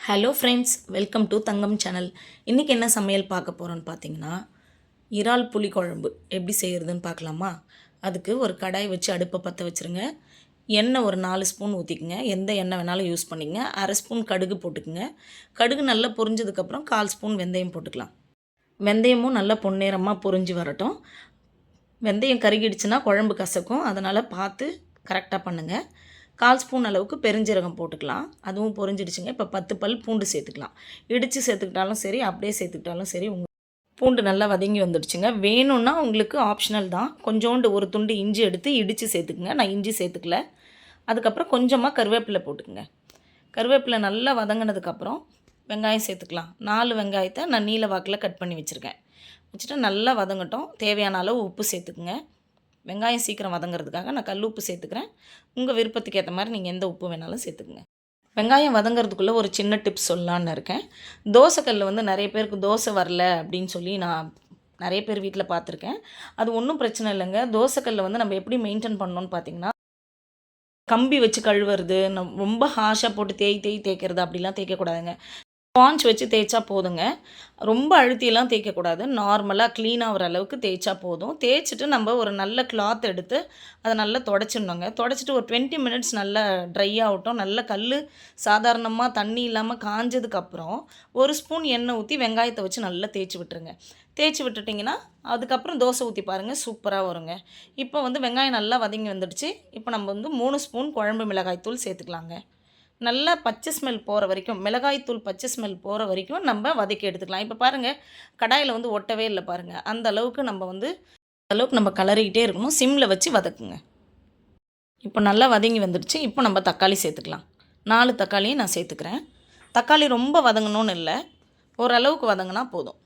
Hello friends, welcome to Thangam channel. இன்றைக்கி என்ன சமையல் பார்க்க போகிறோன்னு பார்த்தீங்கன்னா, இறால் புளி குழம்பு எப்படி செய்கிறதுன்னு பார்க்கலாமா? அதுக்கு ஒரு கடாய் வச்சு அடுப்பை பற்ற வச்சுருங்க. எண்ணெய் ஒரு 4 ஸ்பூன் ஊற்றிக்குங்க. எந்த எண்ணெய் வேணாலும் யூஸ் பண்ணிங்க. 1/2 ஸ்பூன் கடுகு போட்டுக்குங்க. கடுகு நல்லா பொரிஞ்சதுக்கப்புறம் 1/4 ஸ்பூன் வெந்தயம் போட்டுக்கலாம். வெந்தயமும் நல்லா பொன்னிறமாக பொரிஞ்சு வரட்டும். வெந்தயம் கருகிடுச்சுன்னா குழம்பு கசக்கும், அதனால் பார்த்து கரெக்டாக பண்ணுங்கள். 1/4 ஸ்பூன் அளவுக்கு பெருஞ்சீரகம் போட்டுக்கலாம். அதுவும் பொரிஞ்சிடுச்சுங்க. இப்போ 10 பல் பூண்டு சேர்த்துக்கலாம். இடித்து சேர்த்துக்கிட்டாலும் சரி, அப்படியே சேர்த்துக்கிட்டாலும் சரி. பூண்டு நல்லா வதங்கி வந்துடுச்சுங்க. வேணும்னா உங்களுக்கு ஆப்ஷனல் தான். கொஞ்சோண்டு ஒரு துண்டு இஞ்சி எடுத்து இடித்து சேர்த்துக்குங்க. நான் இஞ்சி சேர்த்துக்கல. அதுக்கப்புறம் கொஞ்சமாக கருவேப்பிலை போட்டுக்குங்க. கருவேப்பிலை நல்லா வதங்கினதுக்கப்புறம் வெங்காயம் சேர்த்துக்கலாம். 4 வெங்காயத்தை நான் நீல வாக்கில் கட் பண்ணி வச்சுருக்கேன். வச்சுட்டு நல்லா வதங்கட்டும். தேவையான அளவு உப்பு சேர்த்துக்குங்க. வெங்காயம் சீக்கிரம் வதங்கிறதுக்காக நான் கல் உப்பு சேர்த்துக்கிறேன். உங்கள் விருப்பத்துக்கு ஏற்ற மாதிரி நீங்கள் எந்த உப்பு வேணாலும் சேர்த்துக்குங்க. வெங்காயம் வதங்கிறதுக்குள்ளே ஒரு சின்ன டிப்ஸ் சொல்லலான்னு இருக்கேன். தோசைக்கல்லில் வந்து நிறைய பேருக்கு தோசை வரல அப்படின்னு சொல்லி நான் நிறைய பேர் வீட்டில் பார்த்துருக்கேன். அது ஒன்றும் பிரச்சனை இல்லைங்க. தோசைக்கல்லில் வந்து நம்ம எப்படி மெயின்டைன் பண்ணணும்னு பார்த்தீங்கன்னா, கம்பி வச்சு கழுவுறது, ரொம்ப ஹார்ஷாக போட்டு தேய்க்கிறது அப்படிலாம் தேய்க்கக்கூடாதுங்க. ஸ்பாஞ்ச் வச்சு தேய்ச்சா போதுங்க. ரொம்ப அழுத்தியெல்லாம் தேய்க்கக்கூடாது. நார்மலாக க்ளீன் ஆகிற அளவுக்கு தேய்ச்சா போதும். தேய்ச்சிட்டு நம்ம ஒரு நல்ல கிளாத் எடுத்து அதை நல்லா தொடச்சிடணுங்க. தொடச்சிட்டு ஒரு 20 மினிட்ஸ் நல்லா ட்ரை ஆகட்டும். நல்ல கல் சாதாரணமாக தண்ணி இல்லாமல் காஞ்சதுக்கப்புறம் 1 ஸ்பூன் எண்ணெய் ஊற்றி வெங்காயத்தை வச்சு நல்லா தேய்ச்சி விட்டுருங்க. தேய்ச்சி விட்டுட்டிங்கன்னா அதுக்கப்புறம் தோசை ஊற்றி பாருங்கள், சூப்பராக வருங்க. இப்போ வந்து வெங்காயம் நல்லா வதங்கி வந்துடுச்சு. இப்போ நம்ம வந்து 3 ஸ்பூன் குழம்பு மிளகாய் தூள் சேர்த்துக்கலாங்க. நல்லா பச்சை ஸ்மெல் போகிற வரைக்கும், மிளகாய்த்தூள் பச்சை ஸ்மெல் போகிற வரைக்கும் நம்ம வதக்கி எடுத்துக்கலாம். இப்போ பாருங்கள், கடாயில் வந்து ஒட்டவே இல்லை பாருங்கள். அந்த அளவுக்கு நம்ம கலரிக்கிட்டே இருக்கணும். சிம்மில் வச்சு வதக்குங்க. இப்போ நல்லா வதங்கி வந்துடுச்சு. இப்போ நம்ம தக்காளி சேர்த்துக்கலாம். 4 தக்காளியும் நான் சேர்த்துக்கிறேன். தக்காளி ரொம்ப வதங்கணும்னு இல்லை, ஓரளவுக்கு வதங்கினா போதும்.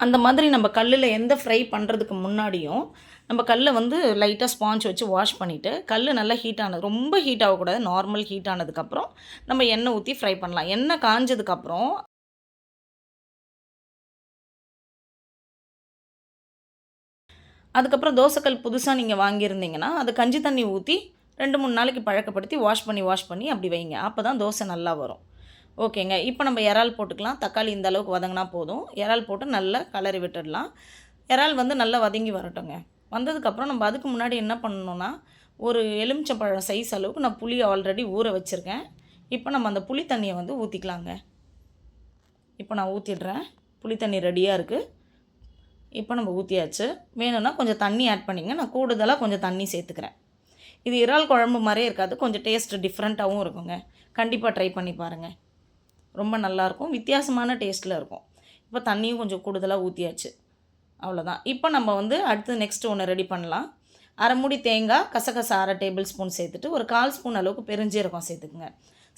அந்த மாதிரி நம்ம கல்லில் எந்த ஃப்ரை பண்ணுறதுக்கு முன்னாடியும் நம்ம கல்லை வந்து லைட்டாக ஸ்பாஞ்ச் வச்சு வாஷ் பண்ணிவிட்டு, கல் நல்லா ஹீட் ஆனது, ரொம்ப ஹீட் ஆகக்கூடாது, நார்மல் ஹீட் ஆனதுக்கப்புறம் நம்ம எண்ணெய் ஊற்றி ஃப்ரை பண்ணலாம். எண்ணெய் காஞ்சதுக்கப்புறம் அதுக்கப்புறம் தோசைக்கல் புதுசாக நீங்கள் வாங்கியிருந்தீங்கன்னா அது கஞ்சி தண்ணி ஊற்றி 2-3 நாளைக்கு பழக்கப்படுத்தி வாஷ் பண்ணி அப்படி வைங்க. அப்போ தான் தோசை நல்லா வரும். ஓகேங்க. இப்போ நம்ம இறால் போட்டுக்கலாம். தக்காளி இந்த அளவுக்கு வதங்கினா போதும். இறால் போட்டு நல்லா கலரி விட்டுடலாம். இறால் வந்து நல்லா வதங்கி வரட்டுங்க. வந்ததுக்கப்புறம் நம்ம அதுக்கு முன்னாடி என்ன பண்ணணுன்னா, ஒரு எலுமிச்சம்பழம் சைஸ் அளவுக்கு நான் புளி ஆல்ரெடி ஊற வச்சுருக்கேன். இப்போ நம்ம அந்த புளி தண்ணியை வந்து ஊற்றிக்கலாங்க. இப்போ நான் ஊற்றிடுறேன். புளி தண்ணி ரெடியாக இருக்குது. இப்போ நம்ம ஊற்றியாச்சு. வேணும்னா கொஞ்சம் தண்ணி ஆட் பண்ணிங்க. நான் கூடுதலாக கொஞ்சம் தண்ணி சேர்த்துக்கிறேன். இது இறால் குழம்பு மாதிரியே இருக்காது, கொஞ்சம் டேஸ்ட்டு டிஃப்ரெண்ட்டாகவும் இருக்குங்க. கண்டிப்பாக ட்ரை பண்ணி பாருங்கள். ரொம்ப நல்லாயிருக்கும், வித்தியாசமான டேஸ்ட்டில் இருக்கும். இப்போ தண்ணியும் கொஞ்சம் கூடுதலாக ஊற்றியாச்சு. அவ்வளோதான். இப்போ நம்ம வந்து அடுத்து நெக்ஸ்ட்டு ஒன்று ரெடி பண்ணலாம். அரை மூடி தேங்காய், கசகசா 1/2 டேபிள் ஸ்பூன் சேர்த்துட்டு ஒரு 1/4 ஸ்பூன் அளவுக்கு பெருஞ்சீரகம் சேர்த்துக்குங்க.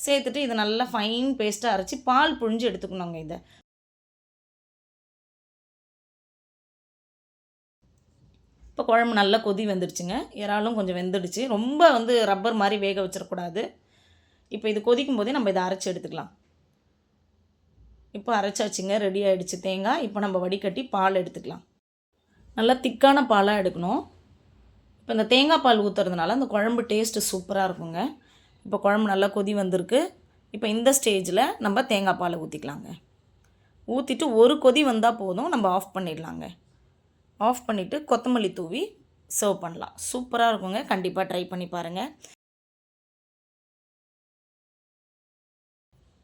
சேர்த்துட்டு இதை நல்லா ஃபைன் பேஸ்ட்டாக அரைச்சி பால் புழிஞ்சு எடுத்துக்கணுங்க. இதை இப்போ குழம்பு நல்லா கொதி வந்துடுச்சுங்க. இறாலும் கொஞ்சம் வெந்துடுச்சு. ரொம்ப வந்து ரப்பர் மாதிரி வேக வச்சிடக்கூடாது. இப்போ இது கொதிக்கும் போதே நம்ம இதை அரைச்சி எடுத்துக்கலாம். இப்போ அரைச்சாச்சுங்க, ரெடி ஆகிடுச்சு தேங்காய். இப்போ நம்ம வடிகட்டி பால் எடுத்துக்கலாம். நல்லா திக்கான பாலாக எடுக்கணும். இப்போ இந்த தேங்காய் பால் ஊற்றுறதுனால அந்த குழம்பு டேஸ்ட்டு சூப்பராக இருக்குங்க. இப்போ குழம்பு நல்லா கொதி வந்திருக்கு. இப்போ இந்த ஸ்டேஜில் நம்ம தேங்காய் பாலை ஊற்றிக்கலாங்க. ஊற்றிட்டு ஒரு கொதி வந்தால் போதும், நம்ம ஆஃப் பண்ணிடலாங்க. ஆஃப் பண்ணிவிட்டு கொத்தமல்லி தூவி சர்வ் பண்ணலாம். சூப்பராக இருக்குங்க. கண்டிப்பாக ட்ரை பண்ணி பாருங்கள்.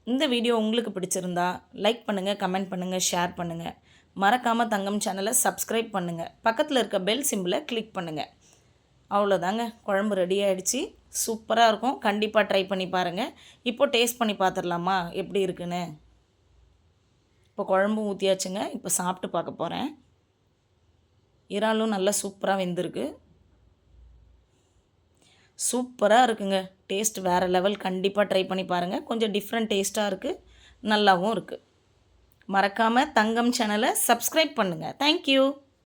இந்த வீடியோ உங்களுக்கு பிடிச்சிருந்தா லைக் பண்ணுங்கள், கமெண்ட் பண்ணுங்கள், ஷேர் பண்ணுங்கள். மறக்காமல் தங்கம் சேனலை சப்ஸ்கிரைப் பண்ணுங்கள். பக்கத்தில் இருக்க பெல் சிம்பிளை கிளிக் பண்ணுங்கள். அவ்வளோதாங்க, குழம்பு ரெடி ஆகிடுச்சு. சூப்பராக இருக்கும். கண்டிப்பாக ட்ரை பண்ணி பாருங்கள். இப்போ டேஸ்ட் பண்ணி பார்த்துடலாமா எப்படி இருக்குன்னு. இப்போ குழம்பும் ஊற்றியாச்சுங்க. இப்போ சாப்பிட்டு பார்க்க போகிறேன். இறாலும் நல்லா சூப்பராக வெந்திருக்கு. சூப்பராக இருக்குங்க. டேஸ்ட் வேறு லெவல். கண்டிப்பாக ட்ரை பண்ணி பாருங்கள். கொஞ்சம் டிஃப்ரெண்ட் டேஸ்ட்டாக இருக்குது, நல்லாவும் இருக்குது. மறக்காமல் தங்கம் சேனலை சப்ஸ்கிரைப் பண்ணுங்கள். தேங்க்யூ.